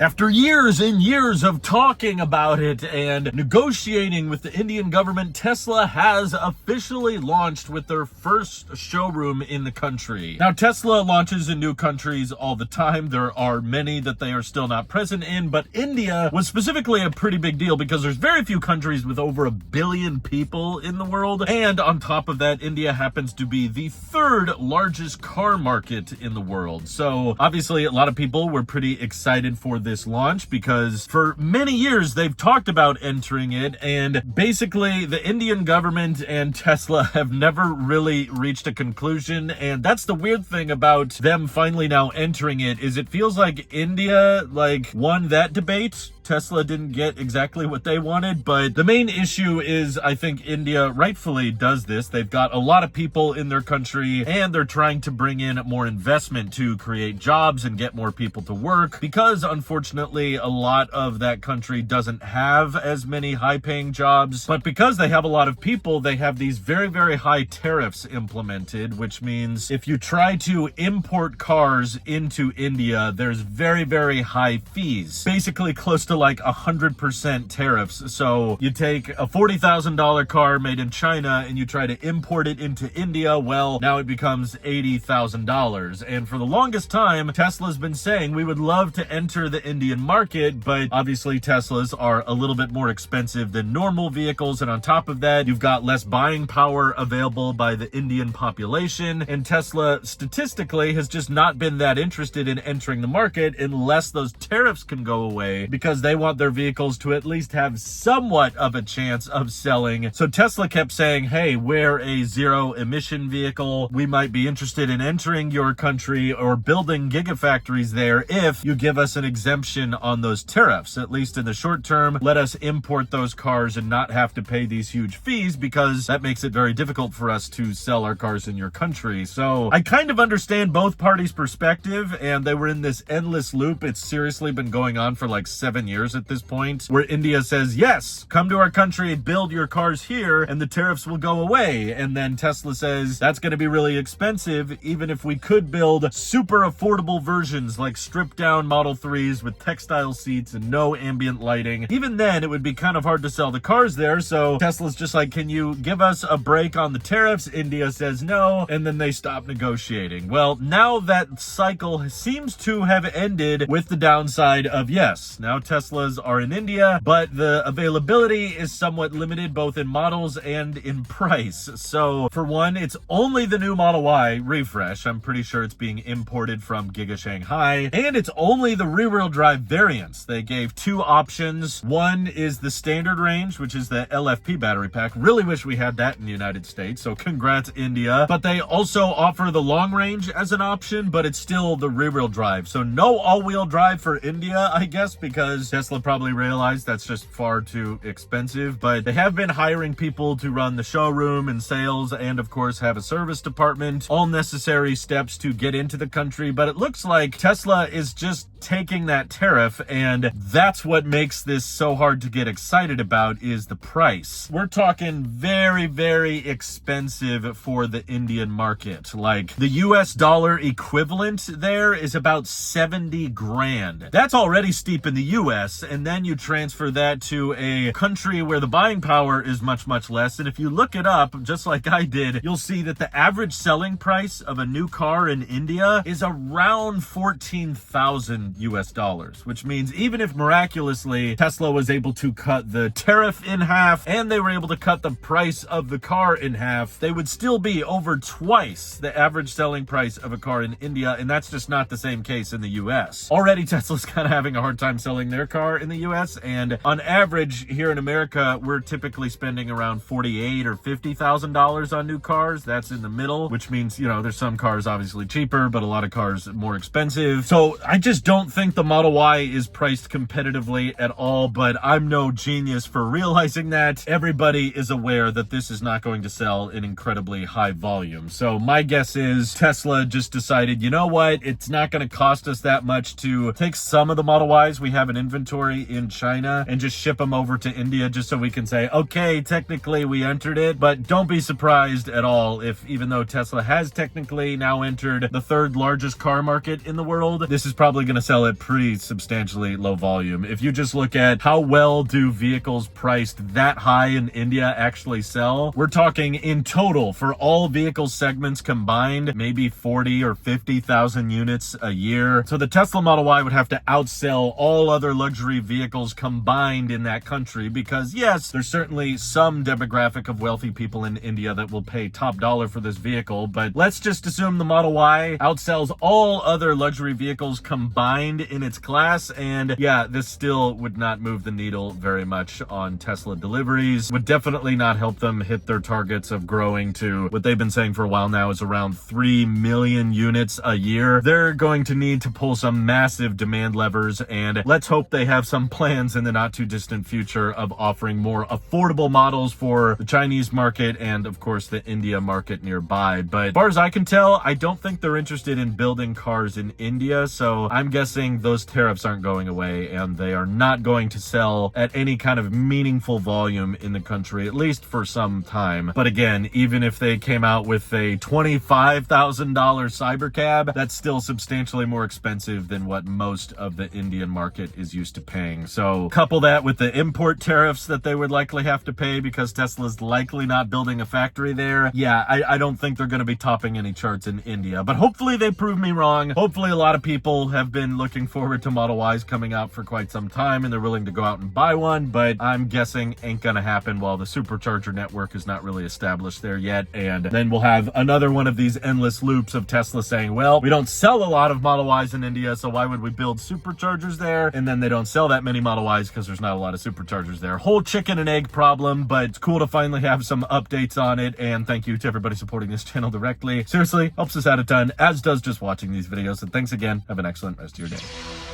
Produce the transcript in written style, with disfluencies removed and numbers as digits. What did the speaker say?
After years and years of talking about it and negotiating with the Indian government, Tesla has officially launched with their first showroom in the country. Now, Tesla launches in new countries all the time. There are many that they are still not present in, but India was specifically a pretty big deal because there's very few countries with over 1 billion people in the world. And on top of that, India happens to be the third largest car market in the world. So obviously a lot of people were pretty excited for this launch because for many years they've talked about entering it, and basically the Indian government and Tesla have never really reached a conclusion. And that's the weird thing about them finally now entering it, is it feels like India won that debate. Tesla didn't get exactly what they wanted, but the main issue is I think India rightfully does this. They've got a lot of people in their country and they're trying to bring in more investment to create jobs and get more people to work, because unfortunately a lot of that country doesn't have as many high-paying jobs. But because they have a lot of people, they have these very, very high tariffs implemented, which means if you try to import cars into India, there's very, very high fees, basically close to 100% tariffs. So you take a $40,000 car made in China and you try to import it into India, well, now it becomes $80,000. And for the longest time, Tesla's been saying we would love to enter the Indian market, but obviously Teslas are a little bit more expensive than normal vehicles. And on top of that, you've got less buying power available by the Indian population. And Tesla statistically has just not been that interested in entering the market unless those tariffs can go away, because they want their vehicles to at least have somewhat of a chance of selling. So Tesla kept saying, hey, we're a zero emission vehicle. We might be interested in entering your country or building gigafactories there if you give us an exemption on those tariffs. At least in the short term, let us import those cars and not have to pay these huge fees, because that makes it very difficult for us to sell our cars in your country. So I kind of understand both parties' perspective, and they were in this endless loop. It's seriously been going on for 7 years at this point, where India says, yes, come to our country, build your cars here, and the tariffs will go away. And then Tesla says, that's going to be really expensive. Even if we could build super affordable versions like stripped down Model 3s with textile seats and no ambient lighting, even then it would be kind of hard to sell the cars there. So Tesla's just like, can you give us a break on the tariffs? India says no, and then they stop negotiating. Well, now that cycle seems to have ended with the downside of, yes, now Teslas are in India, but the availability is somewhat limited both in models and in price. So for one, it's only the new Model Y refresh. I'm pretty sure it's being imported from Giga Shanghai, and it's only the rear-wheel drive variants. They gave two options. One is the standard range, which is the LFP battery pack. Really wish we had that in the United States, so congrats, India. But they also offer the long range as an option, but it's still the rear-wheel drive. So no all-wheel drive for India, I guess, because Tesla probably realized that's just far too expensive. But they have been hiring people to run the showroom and sales, and of course have a service department, all necessary steps to get into the country. But it looks like Tesla is just taking that tariff, and that's what makes this so hard to get excited about, is the price. We're talking very, very expensive for the Indian market. Like the US dollar equivalent there is about 70 grand. That's already steep in the US, and then you transfer that to a country where the buying power is much, much less. And if you look it up, just like I did, you'll see that the average selling price of a new car in India is around 14,000 US dollars, which means even if miraculously Tesla was able to cut the tariff in half and they were able to cut the price of the car in half, they would still be over twice the average selling price of a car in India. And that's just not the same case in the US. Already Tesla's kind of having a hard time selling their car in the US, and on average here in America, we're typically spending around $48,000 or $50,000 on new cars. That's in the middle, which means, there's some cars obviously cheaper, but a lot of cars more expensive. So I just don't think the Model Y is priced competitively at all, but I'm no genius for realizing that. Everybody is aware that this is not going to sell in incredibly high volume. So my guess is Tesla just decided, you know what, it's not going to cost us that much to take some of the Model Ys we have in inventory in China and just ship them over to India, just so we can say, okay, technically we entered it. But don't be surprised at all if, even though Tesla has technically now entered the third largest car market in the world, this is probably going to sell at pretty be substantially low volume. If you just look at how well do vehicles priced that high in India actually sell, we're talking in total for all vehicle segments combined, maybe 40 or 50,000 units a year. So the Tesla Model Y would have to outsell all other luxury vehicles combined in that country because, yes, there's certainly some demographic of wealthy people in India that will pay top dollar for this vehicle, but let's just assume the Model Y outsells all other luxury vehicles combined in its class, and yeah, this still would not move the needle very much on Tesla deliveries. Would definitely not help them hit their targets of growing to what they've been saying for a while now is around 3 million units a year. They're going to need to pull some massive demand levers, and let's hope they have some plans in the not too distant future of offering more affordable models for the Chinese market and of course the India market nearby. But as far as I can tell, I don't think they're interested in building cars in India, so I'm guessing those tariffs aren't going away and they are not going to sell at any kind of meaningful volume in the country, at least for some time. But again, even if they came out with a $25,000 Cybercab, that's still substantially more expensive than what most of the Indian market is used to paying. So couple that with the import tariffs that they would likely have to pay because Tesla's likely not building a factory there. Yeah, I don't think they're going to be topping any charts in India, but hopefully they prove me wrong. Hopefully a lot of people have been looking forward to Model Ys coming out for quite some time and they're willing to go out and buy one, but I'm guessing ain't gonna happen while the supercharger network is not really established there yet. And then we'll have another one of these endless loops of Tesla saying, well, we don't sell a lot of Model Ys in India, so why would we build superchargers there? And then they don't sell that many Model Ys because there's not a lot of superchargers there. Whole chicken and egg problem, but it's cool to finally have some updates on it. And thank you to everybody supporting this channel directly. Seriously, helps us out a ton, as does just watching these videos. And thanks again. Have an excellent rest of your day.